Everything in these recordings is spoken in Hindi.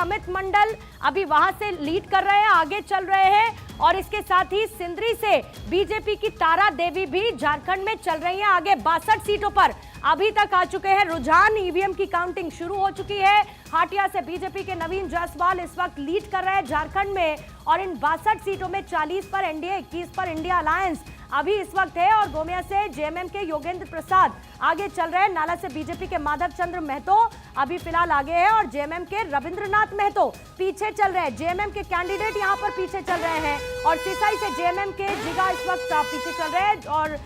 अमित मंडल अभी वहां से लीड कर रहे हैं, आगे चल रहे हैं। और इसके साथ ही सिंदरी से बीजेपी की तारा देवी भी झारखंड में चल रही हैं आगे। 62 सीटों पर अभी तक आ चुके हैं रुझान, ईवीएम की काउंटिंग शुरू हो चुकी है। हाटिया से बीजेपी के नवीन जायसवाल इस वक्त लीड कर रहे हैं झारखंड में। और इन 62 सीटों में 40 पर एनडीए, 21 पर इंडिया अलायंस अभी इस वक्त है। और गोमिया से जेएमएम के योगेंद्र प्रसाद आगे चल रहे हैं। नाला से बीजेपी के माधव चंद्र महतो अभी फिलहाल आगे है और जेएमएम के रविंद्रनाथ महतो पीछे चल रहे हैं। जेएमएम के कैंडिडेट यहां पर पीछे चल रहे हैं और सिसाई से जेएमएम के जिगा इस वक्त पीछे चल रहे हैं और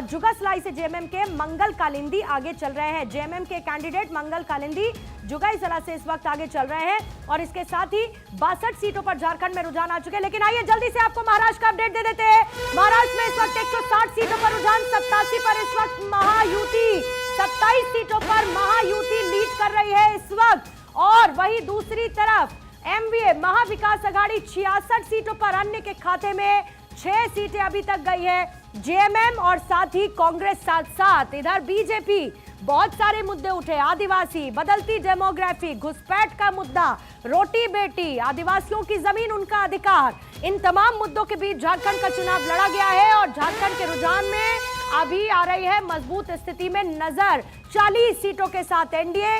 जुगासलाई से जेएमएम के मंगल कालिंदी आगे चल रहे हैं। जेएमएम के कैंडिडेट मंगल कालिंदी जुगाईसला से इस वक्त आगे चल रहे हैं। और इसके साथ ही 62 सीटों पर झारखंड में रुझान आ चुके हैं। लेकिन आइए जल्दी से आपको महाराष्ट्र का अपडेट दे देते हैं। महाराष्ट्र में इस वक्त 160 सीटों पर रुझान, 87 पर इस वक्त महायुति, 27 सीटों पर महायुति लीड कर रही है इस वक्त। और वही दूसरी तरफ एमवीए महाविकास अघाड़ी 66 सीटों पर, अन्य के खाते में 6 सीटें अभी तक गई है। जेएमएम और साथ ही कांग्रेस साथ साथ इधर बीजेपी, बहुत सारे मुद्दे उठे, आदिवासी, बदलती डेमोग्राफी, घुसपैठ का मुद्दा, रोटी बेटी, आदिवासियों की जमीन उनका अधिकार, इन तमाम मुद्दों के बीच झारखंड का चुनाव लड़ा गया है। और झारखंड के रुझान में अभी आ रही है मजबूत स्थिति में नजर। 40 सीटों के साथ एनडीए,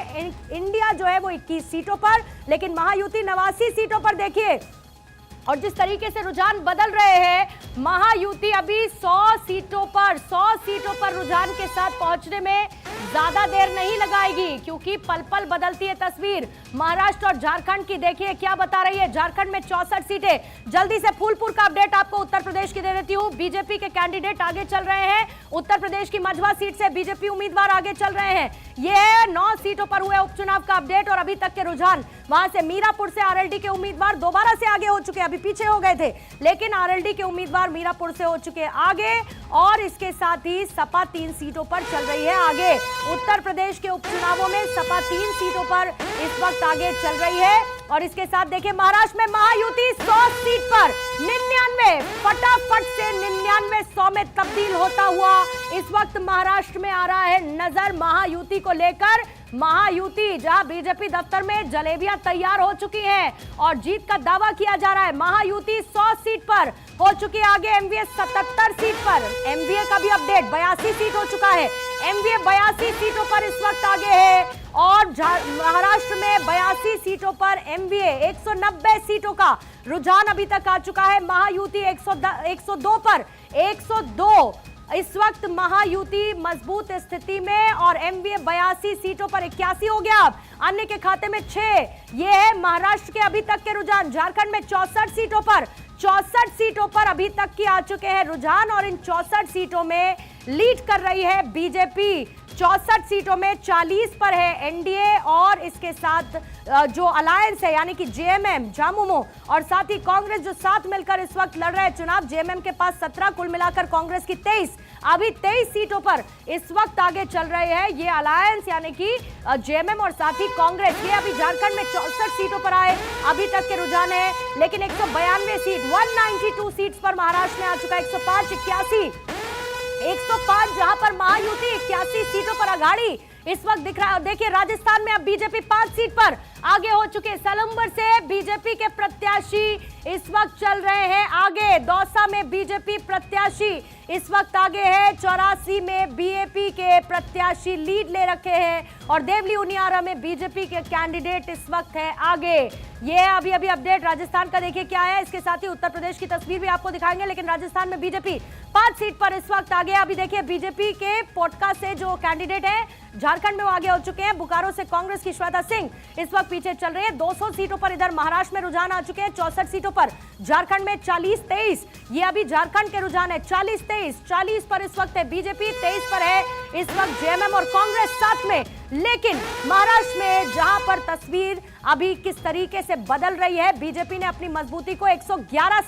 इंडिया जो है वो 21 सीटों पर, लेकिन महायुति 89 सीटों पर। देखिए और जिस तरीके से रुझान बदल रहे हैं, महायुति अभी 100 सीटों पर रुझान के साथ पहुंचने में ज्यादा देर नहीं लगाएगी, क्योंकि पल पल बदलती है तस्वीर महाराष्ट्र और झारखंड की। देखिए क्या बता रही है, झारखंड में 64 सीटें। जल्दी से फूलपुर का अपडेट आपको उत्तर प्रदेश की दे देती हूँ। बीजेपी के कैंडिडेट आगे चल रहे हैं। उत्तर प्रदेश की मझवा सीट से बीजेपी उम्मीदवार आगे चल रहे हैं। यह 9 सीटों पर हुए उपचुनाव का अपडेट और अभी तक के रुझान। वहां से मीरापुर से आरएलडी के उम्मीदवार दोबारा से आगे हो चुके हैं, अभी पीछे हो गए थे, लेकिन आरएलडी के उम्मीदवार मीरापुर से हो चुके हैं आगे। और इसके साथ ही सपा 3 सीटों पर चल रही है आगे। उत्तर प्रदेश के उपचुनावों में सपा 3 सीटों पर इस वक्त आगे चल रही है। और इसके साथ देखिए महाराष्ट्र में महायुति 100 सीट पर 99, फटाफट से 99 100 में तब्दील होता हुआ इस वक्त महाराष्ट्र में आ रहा है नजर। महायुति को लेकर महायुति, जहां बीजेपी दफ्तर में जलेबियां तैयार हो चुकी हैं और जीत का दावा किया जा रहा है। महायुति 100 सीट पर हो चुकी है आगे। एमवीए 77 सीट पर, एमवीए का भी अपडेट 82 सीट हो चुका है। एमवीए 82 सीटों पर इस वक्त आगे है। और महाराष्ट्र में 82 सीटों पर एमवीए 190 सीटों का रुझान अभी तक आ चुका है। महायुति 102 पर 102 इस वक्त महायुति मजबूत स्थिति में। और एमवीए 82 सीटों पर 81 हो गया। अब अन्य के खाते में 6। ये है महाराष्ट्र के अभी तक के रुझान। झारखंड में 64 सीटों पर अभी तक की आ चुके हैं रुझान। और इन 64 सीटों में लीड कर रही है बीजेपी। 64 सीटों में 40 पर है एनडीए और इसके साथ जो अलायंस है यानी कि जेएमएम, झामुमो और साथ ही कांग्रेस जो साथ मिलकर इस वक्त लड़ रहे हैं चुनाव। जेएमएम के पास 17, कुल मिलाकर कांग्रेस की 23, अभी 23 सीटों पर इस वक्त आगे चल रहे हैं ये अलायंस यानी कि जेएमएम और साथ ही कांग्रेस। ये अभी झारखंड में 64 सीटों पर आए अभी तक के रुझान है। लेकिन 192 सीट, 192 सीट्स पर महाराष्ट्र में आ चुका है। 105, 81, 105 जहां पर महायुति 81 सीटों पर अघाड़ी इस वक्त दिख रहा है। देखिए राजस्थान में अब बीजेपी 5 सीट पर आगे हो चुके। सलम्बर से बीजेपी के प्रत्याशी इस वक्त चल रहे हैं आगे। दौसा में बीजेपी प्रत्याशी इस वक्त आगे है। 84 में बीएपी के प्रत्याशी लीड ले रखे हैं और देवली उनियारा में बीजेपी के कैंडिडेट इस वक्त है आगे। ये अभी अपडेट राजस्थान का देखिए क्या है। इसके साथ ही उत्तर प्रदेश की तस्वीर भी आपको दिखाएंगे। लेकिन राजस्थान में बीजेपी 5 सीट पर इस वक्त आगे। अभी देखिए बीजेपी के पोटका से जो कैंडिडेट है झारखंड में वो आगे हो चुके हैं। बोकारो से कांग्रेस की श्वेता सिंह इस वक्त पीछे चल रही है। 200 सीटों पर इधर महाराष्ट्र में रुझान आ चुके हैं। 64 सीटों पर झारखंड में 40-23 ये अभी झारखंड के रुझान है। 40-23 पर इस वक्त है बीजेपी, 23 पर है इस वक्त जेएमएम और कांग्रेस साथ में। लेकिन महाराष्ट्र में जहां पर तस्वीर अभी किस तरीके से बदल रही है, बीजेपी ने अपनी मजबूती को 111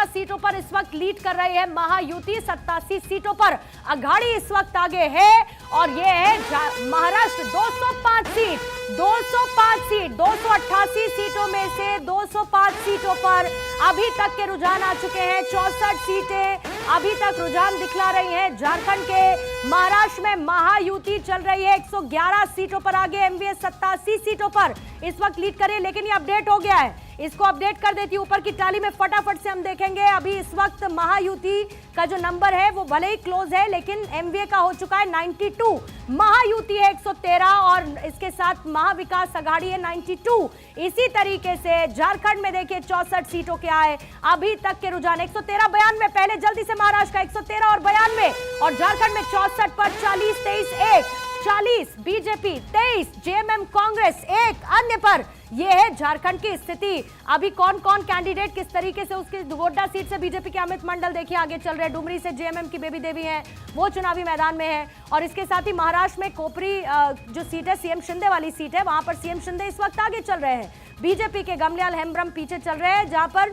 सीटों पर इस वक्त लीड कर रही है। महायुति 87 सीटों पर अघाड़ी इस वक्त आगे है। और यह है महाराष्ट्र 205 सीट 205 सीट, 288 सीटों में से 205 सीटों पर अभी तक के रुझान आ चुके हैं। 64 सीटें अभी तक रुझान दिखला रही हैं झारखंड के। महाराष्ट्र में महायुति चल रही है, 111 सीटों पर आगे एमवीएस 87 सीटों पर इस वक्त लीड करे, लेकिन ये अपडेट हो गया है। इसको अपडेट कर देती हूं, ऊपर की टाली में फटाफट से हम देखेंगे। अभी इस वक्त महायुति का जो नंबर है वो भले ही क्लोज है, लेकिन एमवीए का हो चुका है 92, महायुति है 113 और इसके साथ महाविकास अघाड़ी है 92। इसी तरीके से झारखंड में देखिए 64 सीटों के आए अभी तक के रुझान, 113 92, पहले जल्दी से महाराष्ट्र का 113 और 92, और झारखंड में 64 पर 40 23 1, 40 बीजेपी, 23 जेएमएम कांग्रेस, 1 अन्य पर। यह है झारखंड की स्थिति। अभी कौन कौन कैंडिडेट किस तरीके से, उसकी गोड्डा सीट से बीजेपी के अमित मंडल देखिए आगे चल रहे हैं, डुमरी से जेएमएम की बेबी देवी हैं, वो चुनावी मैदान में है, और इसके साथ ही महाराष्ट्र में कोपरी जो सीट है सीएम शिंदे वाली सीट है, वहां पर सीएम शिंदे इस वक्त आगे चल रहे हैं। बीजेपी के गमल्याल हेम्ब्रम पीछे चल रहे हैं, जहां पर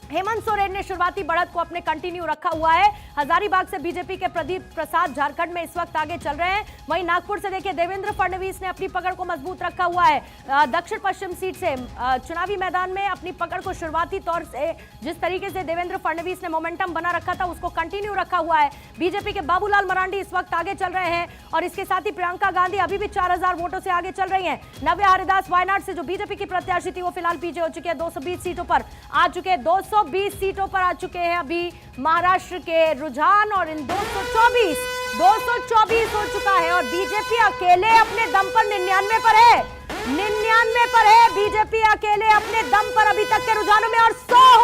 हेमंत सोरेन ने शुरुआती बढ़त को अपने कंटिन्यू रखा हुआ है। हजारीबाग से बीजेपी के प्रदीप प्रसाद झारखंड में इस वक्त आगे चल रहे हैं। वहीं नागपुर से देखिए देवेंद्र फडणवीस ने अपनी पकड़ को मजबूत रखा हुआ है। दक्षिण पश्चिम सीट से चुनावी मैदान में अपनी पकड़ को शुरुआती तौर से जिस तरीके से देवेंद्र फडणवीस ने मोमेंटम बना रखा था उसको कंटिन्यू रखा हुआ है। बीजेपी के बाबूलाल मरांडी इस वक्त आगे चल रहे हैं, और इसके साथ ही प्रियंका गांधी अभी भी 4000 वोटों से आगे चल रही है। नव्या हरिदास वायनाड से जो बीजेपी की प्रत्याशी थी वो फिलहाल पीछे हो चुके हैं, 220 सीटों पर आ चुके हैं, 220 सीटों पर आ चुके हैं अभी महाराष्ट्र के रुझान, और इन 224 हो चुका है, और बीजेपी अकेले अपने दम पर 99 पर है, 99 पर है बीजेपी अकेले अपने दम पर अभी तक के रुझानों में, और 100